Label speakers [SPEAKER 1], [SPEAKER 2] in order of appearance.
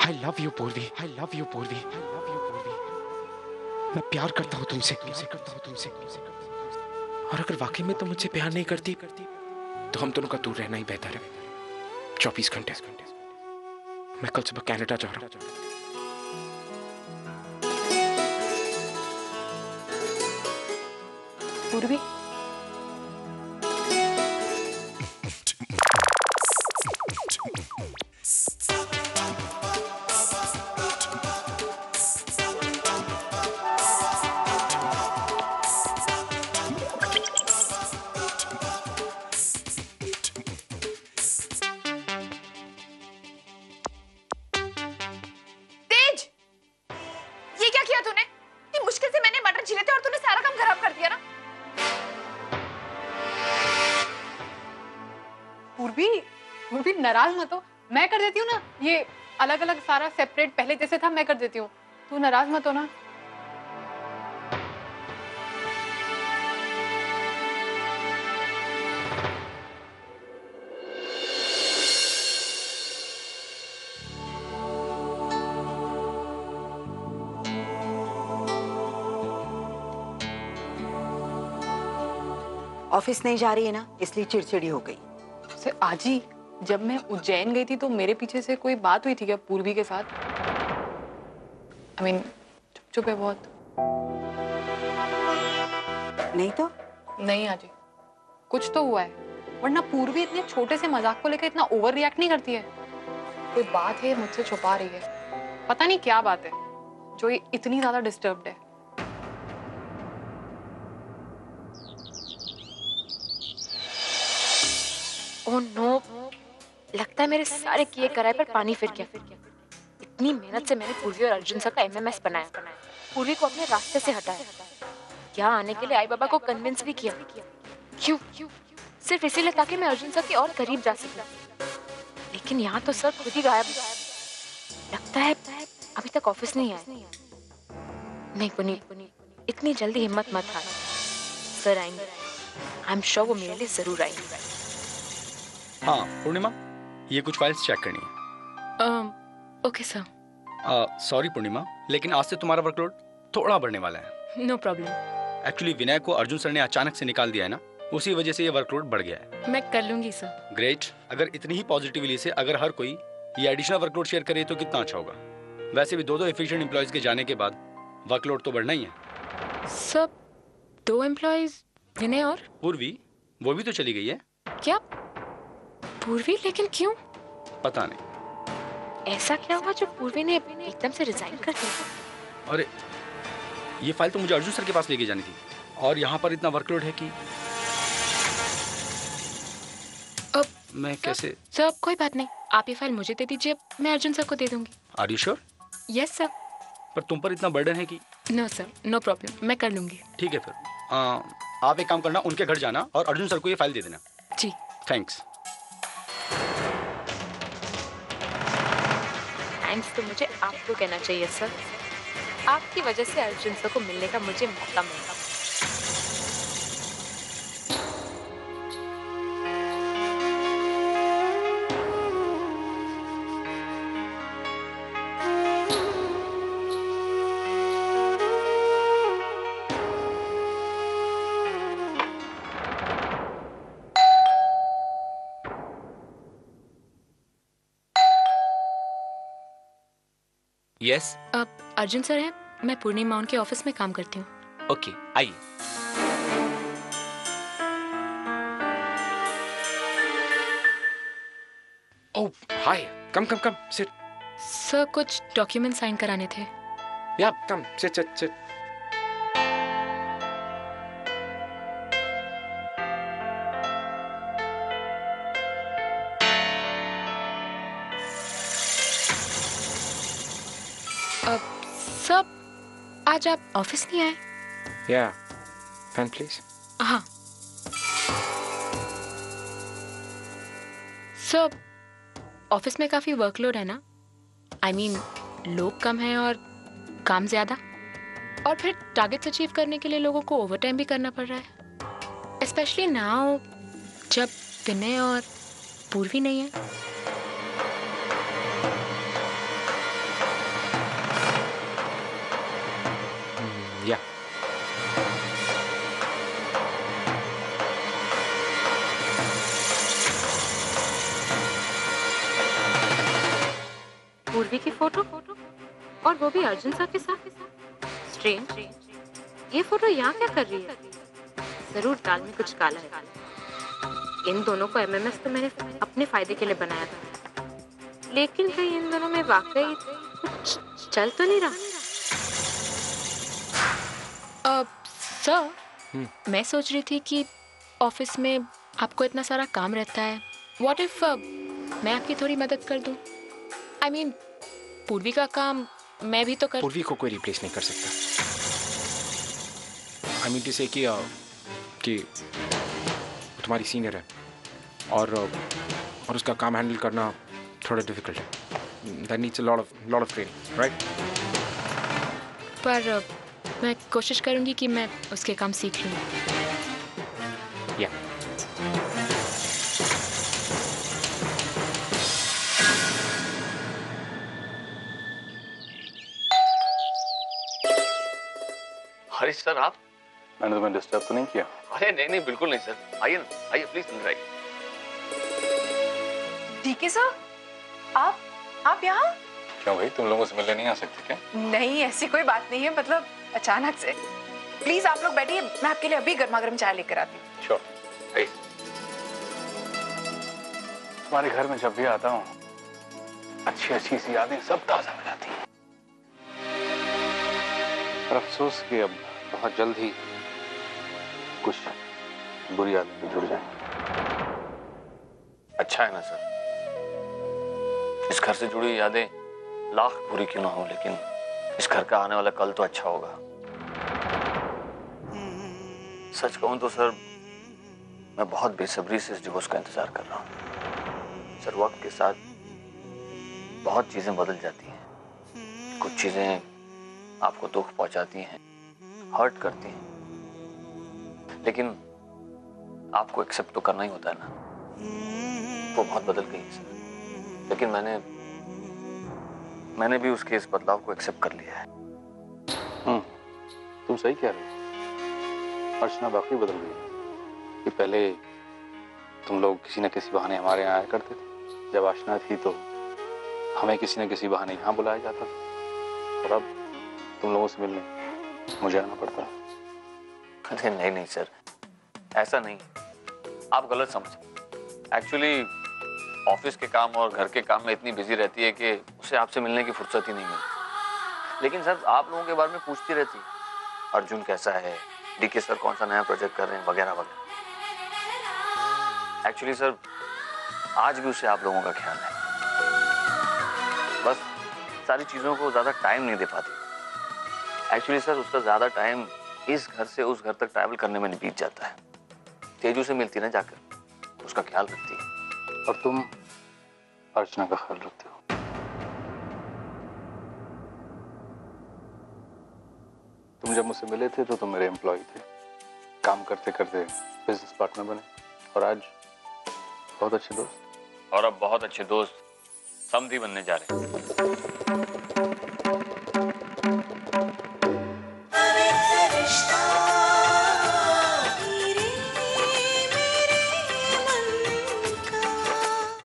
[SPEAKER 1] I love you पूर्वी, I love you पूर्वी, I love you पूर्वी। मैं प्यार करता हूँ तुमसे, और अगर वाकई में तुम मुझसे प्यार नहीं करती तो हम दोनों का दूर रहना ही बेहतर है। 24 घंटे। मैं कल सुबह कनाडा जा रहा हूँ।
[SPEAKER 2] पूर्वी, पूर्वी नाराज मत हो, मैं कर देती हूँ ना। ये अलग अलग सारा सेपरेट पहले जैसे था मैं कर देती हूँ, तू नाराज मत हो ना।
[SPEAKER 3] ऑफिस नहीं जा रही है ना, इसलिए चिड़चिड़ी हो गई।
[SPEAKER 2] आज ही जब मैं उज्जैन गई थी तो मेरे पीछे से कोई बात हुई थी क्या पूर्वी के साथ? I mean, चुप है बहुत।
[SPEAKER 3] नहीं तो
[SPEAKER 2] नहीं आजी, कुछ तो हुआ है, वरना पूर्वी इतने छोटे से मजाक को लेकर इतना ओवर रिएक्ट नहीं करती है। कोई बात है मुझसे छुपा रही है, पता नहीं क्या बात है जो ये इतनी ज्यादा डिस्टर्ब्ड है।
[SPEAKER 4] ओह नो, लगता है मेरे सारे किए कराए पर पानी फिर गया। इतनी मेहनत से मैंने पूर्वी और अर्जुन सर का एमएमएस बनाया, पूर्वी को अपने रास्ते से हटाया, यहाँ आने के लिए आई बाबा को कन्विंस भी किया। क्यों? सिर्फ इसीलिए ताकि मैं अर्जुन सर के और करीब जा सकूं। लेकिन यहाँ तो सर खुद ही गायब। लगता है अभी तक ऑफिस नहीं आए। नहीं पुनीत, इतनी जल्दी हिम्मत मत हार, सर आएंगे। आई एम श्योर वो मेरे लिए जरूर आएंगे।
[SPEAKER 5] हाँ पूर्णिमा, ये कुछ फाइल्स चेक करनी है।
[SPEAKER 4] Okay sir.
[SPEAKER 5] सॉरी पूर्णिमा, लेकिन आज से तुम्हारा वर्कलोड थोड़ा बढ़ने वाला है।
[SPEAKER 4] No problem.
[SPEAKER 5] एक्चुअली विनय को अर्जुन सर ने अचानक से निकाल दिया है ना, उसी वजह से ये वर्कलोड बढ़ गया है।
[SPEAKER 4] मैं कर लूंगी सर।
[SPEAKER 5] ग्रेट। अगर इतनी ही पॉजिटिवली से अगर हर कोई ये एडिशनल वर्कलोड शेयर करे तो कितना अच्छा होगा। वैसे भी दो एफिशिएंट एम्प्लॉयज के जाने के बाद वर्कलोड तो बढ़ना ही है।
[SPEAKER 4] सब 2 एम्प्लॉयज, विनय और
[SPEAKER 5] पूर्वी, वो भी तो चली गई है।
[SPEAKER 4] क्या पूर्वी? लेकिन क्यों?
[SPEAKER 5] पता नहीं
[SPEAKER 4] ऐसा क्या हुआ जो पूर्वी ने एकदम से रिजाइन कर दिया?
[SPEAKER 5] अरे ये फाइल तो मुझे अर्जुन सर के पास लेके जानी थी, और यहाँ पर इतना वर्कलोड है कि
[SPEAKER 4] अब
[SPEAKER 5] मैं कैसे।
[SPEAKER 4] सर कोई बात नहीं, आप ये फाइल मुझे दे दीजिए, मैं अर्जुन सर को दे दूंगी।
[SPEAKER 5] Are you sure?
[SPEAKER 4] Yes sir.
[SPEAKER 5] पर तुम पर इतना बर्डन है कि।
[SPEAKER 4] नो सर, नो प्रॉब्लम, मैं कर लूंगी।
[SPEAKER 5] ठीक है फिर आप एक काम करना, उनके घर जाना और अर्जुन सर को ये फाइल दे देना।
[SPEAKER 4] जी
[SPEAKER 5] थैंक्स।
[SPEAKER 4] थैंक्स तो मुझे आपको कहना चाहिए सर, आपकी वजह से अर्जुन सर को मिलने का मुझे मौका मिला।
[SPEAKER 5] यस।
[SPEAKER 4] अब अर्जुन सर हैं, मैं पूर्णिमा उनके ऑफिस में काम करती हूँ।
[SPEAKER 5] ओके, आइए।
[SPEAKER 1] ओह हाय, कम सिट।
[SPEAKER 4] सर कुछ डॉक्यूमेंट साइन कराने थे।
[SPEAKER 1] या कम सिट।
[SPEAKER 4] अब सब आज आप ऑफिस नहीं आए?
[SPEAKER 1] या पेन प्लीज।
[SPEAKER 4] हाँ सब ऑफिस में काफी वर्कलोड है ना। I mean, लोग कम हैं और काम ज्यादा, और फिर टारगेट्स अचीव करने के लिए लोगों को ओवरटाइम भी करना पड़ रहा है, स्पेशली नाउ जब विनय और पूर्वी नहीं है। पूर्वी की फोटो और वो भी अर्जुन सर के साथ। स्ट्रेंज, ये फोटो यहाँ क्या कर रही है? जरूर दाल में कुछ काला है। इन दोनों को एमएमएस तो मैंने अपने फायदे के लिए बनाया था, लेकिन कहीं इन दोनों में वाकई कुछ चल तो नहीं रहा। सर, मैं सोच रही थी कि ऑफिस में आपको इतना सारा काम रहता है, व्हाट इफ मैं आपकी थोड़ी मदद कर दूं? I mean, पूर्वी का काम मैं भी तो कर।
[SPEAKER 1] पूर्वी को कोई रिप्लेस नहीं कर सकता। आई मीन टू से कि तुम्हारी सीनियर है और उसका काम हैंडल करना थोड़ा डिफिकल्ट है। That needs a lot of training, right?
[SPEAKER 4] पर मैं कोशिश करूंगी कि मैं उसके काम सीख लूं।
[SPEAKER 1] या
[SPEAKER 6] हरीश सर, आप?
[SPEAKER 7] मैंने तुम्हें डिस्टर्ब तो नहीं किया?
[SPEAKER 6] अरे नहीं नहीं, बिल्कुल नहीं सर। आइए ना, आइए प्लीज अंदर आइए।
[SPEAKER 8] डीके सर, आप यहाँ?
[SPEAKER 7] क्यों भाई, तुम लोगों से मिलने नहीं आ सकते क्या?
[SPEAKER 8] नहीं, ऐसी कोई बात नहीं है, मतलब अचानक से। प्लीज आप लोग बैठिए, मैं आपके लिए अभी गर्मा गर्म चाय लेकर आती हूँ।
[SPEAKER 7] श्योर। तुम्हारे घर में जब भी आता हूँ अच्छी अच्छी सी यादें सब ताजा हो जाती हैं। पर अफसोस कि अब बहुत जल्द ही कुछ बुरी यादें भी जुड़ जाएंगी।
[SPEAKER 6] अच्छा है ना सर, इस घर से जुड़ी यादें लाख बुरी क्यों ना हो, लेकिन इस घर का आने वाला कल तो अच्छा होगा। सच कहूं तो सर, मैं बहुत बेसब्री से इस डिवोर्स का इंतजार कर रहा हूं। सर, वक्त के साथ बहुत चीजें बदल जाती हैं। कुछ चीजें आपको दुख पहुंचाती हैं, हर्ट करती हैं, लेकिन आपको एक्सेप्ट तो करना ही होता है ना। वो बहुत बदल गई है सर, लेकिन मैंने भी उसके इस बदलाव को एक्सेप्ट कर लिया है।
[SPEAKER 7] तुम सही कह रहे हो, अर्चना वाकई बदल गई। कि पहले तुम लोग किसी न किसी बहाने हमारे यहाँ आया करते थे, जब अर्चना थी तो हमें किसी न किसी बहाने यहाँ बुलाया जाता था, और अब तुम लोगों से मिलने मुझे आना पड़ता है।
[SPEAKER 6] अरे नहीं नहीं सर, ऐसा नहीं, आप गलत समझे। एक्चुअली ऑफिस के काम और घर के काम में इतनी बिजी रहती है कि उसे आपसे मिलने की फुर्सत ही नहीं मिलती। लेकिन सर, आप लोगों के बारे में पूछती रहती है, अर्जुन कैसा है, डीके सर कौन सा नया प्रोजेक्ट कर रहे हैं, वगैरह वगैरह। एक्चुअली सर, आज भी उसे आप लोगों का ख्याल है, बस सारी चीजों को ज्यादा टाइम नहीं दे पाती। एक्चुअली सर, उसका ज्यादा टाइम इस घर से उस घर तक ट्रैवल करने में बीत जाता है। तेजू से मिलती ना जाकर, उसका ख्याल रखती है।
[SPEAKER 7] और तुम अर्चना का ख्याल रखते हो। तुम जब मुझसे मिले थे तो तुम मेरे एम्प्लॉय थे, काम करते करते बिजनेस पार्टनर बने, और आज बहुत अच्छे दोस्त।
[SPEAKER 6] और अब बहुत अच्छे दोस्त समधी बनने जा रहे हैं।